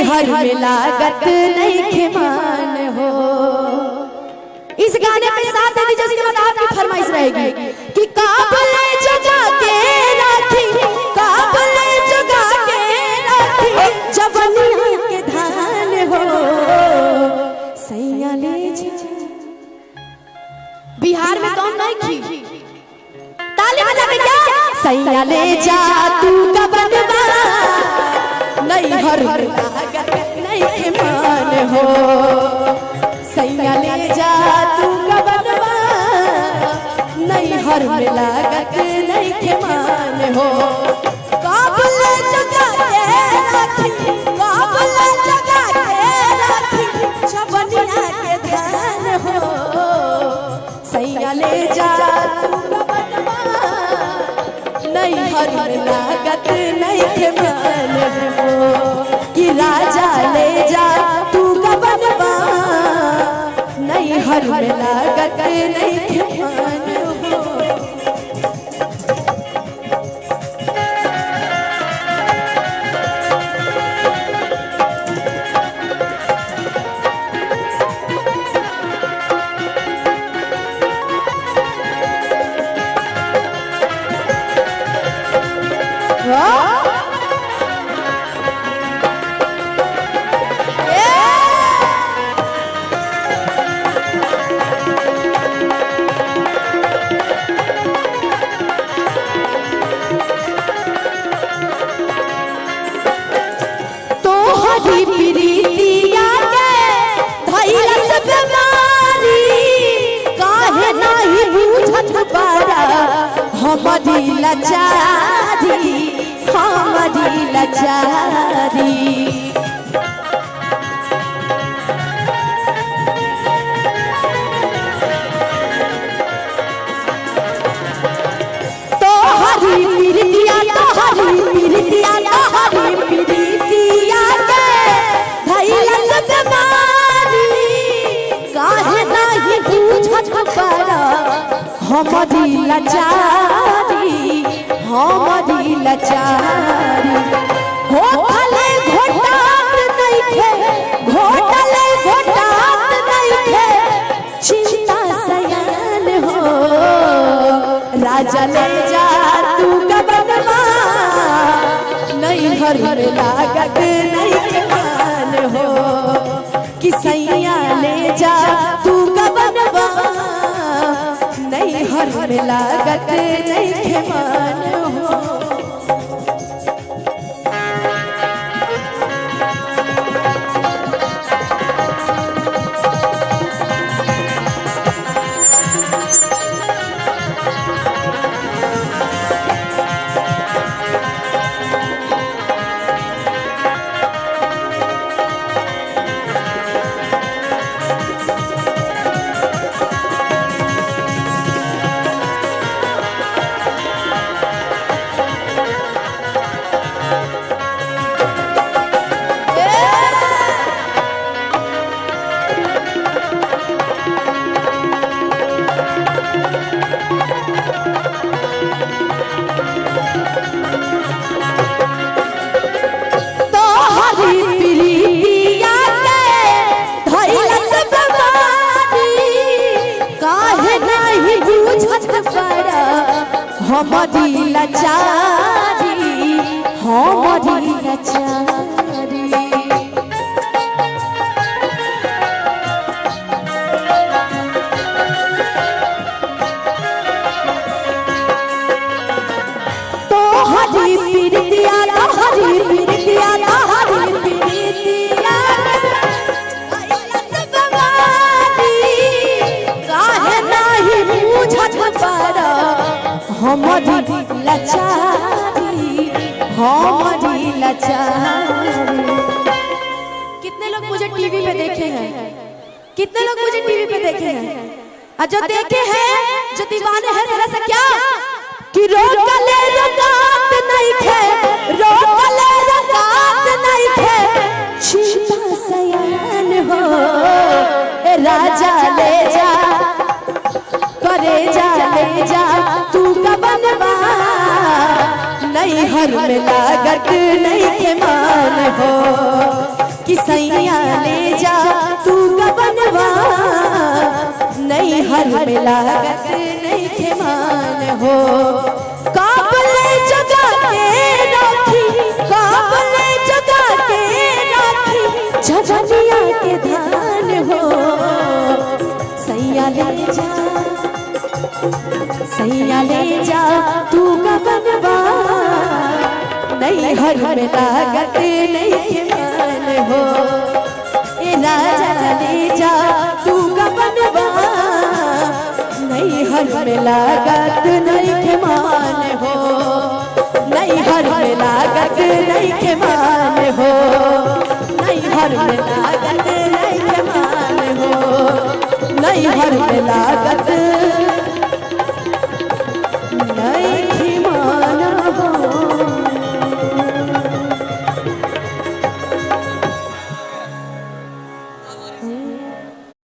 हर में लागत नहीं खेमान हो। इस गाने पे साथ दे दीजिए, उसके बाद आपकी फरमाइश रहेगी कि काबले जगा के राखी, काबले जगा के राखी, जवनिया के धान हो सैया ले जा। बिहार में कौन नहीं की ताली बजा के क्या सैया ले जा तू कबनवा, नहीं हर लागत नहीं खेमान हो। सैया ले जा तू कबनवा, नहीं हर में लागत नहीं खेमान हो। काबले जगा के राखी, काबले जगा के राखी, जवनिया के धान हो सैया ले जा तू कबनवा, नहीं हर में लागत नहीं खेमान हो। कि राजा ले जा तू कबनवा, नहीं हर में लागत नहीं खेमान हो। हमारी लाचारी, हमारी लाचारी, तो हरी पीरितिया, तो हरी पीरितिया, तो हरी पीरितिया के भइला सब मारी, काहे नहीं बुझत पारा हमारी लाचारी, हमारी लाचारी। घोटले घोटात नहीं थे, घोटले घोटात नहीं थे, चिंता सयान हो। राजा ले जा तू कबनवा, नहीं हर में लागत नहीं खेमान हो। कि सैया ले जा तू कबनवा, नहीं हर में लागत नहीं खेमान हो। हमारी लाचारी, हमारी लाचारी, तो हरी पीरितिया, तो हरी पीरितिया, तो हरी पीरितिया सब मारी, काहे नहीं बुझत पारा हमारी लाचारी, हमारी लाचारी। कितने लोग मुझे टीवी पे देखे हैं, कितने लोग मुझे टीवी पे देखे हैं, और जो देखे हैं, जो दीवाने हैं जरा सा क्या कि रोकले रकात नहीं थे, रोकले रकात नहीं थे, चिंता सयान हो। ए राजा ले जा, करे जा ले जा तू कबनवा, नहीं हर में लागत नहीं के मान हो कि सैया ले जा तू गबनवा नहीं हर में लागत नहीं के मान हो काबले जगा के राखी काबले जगा के राखी झझनिया के धान हो सैया ले जा तू गबनवा नहीं हर में लागत नहीं के मान हो ए राजा ले जा तू गबनवा नहीं हर में लागत नहीं के मान हो नहीं हर में लागत नहीं के मान हो नहीं हर में लागत नहीं के मान हो नहीं हर में लागत नहीं के मान हो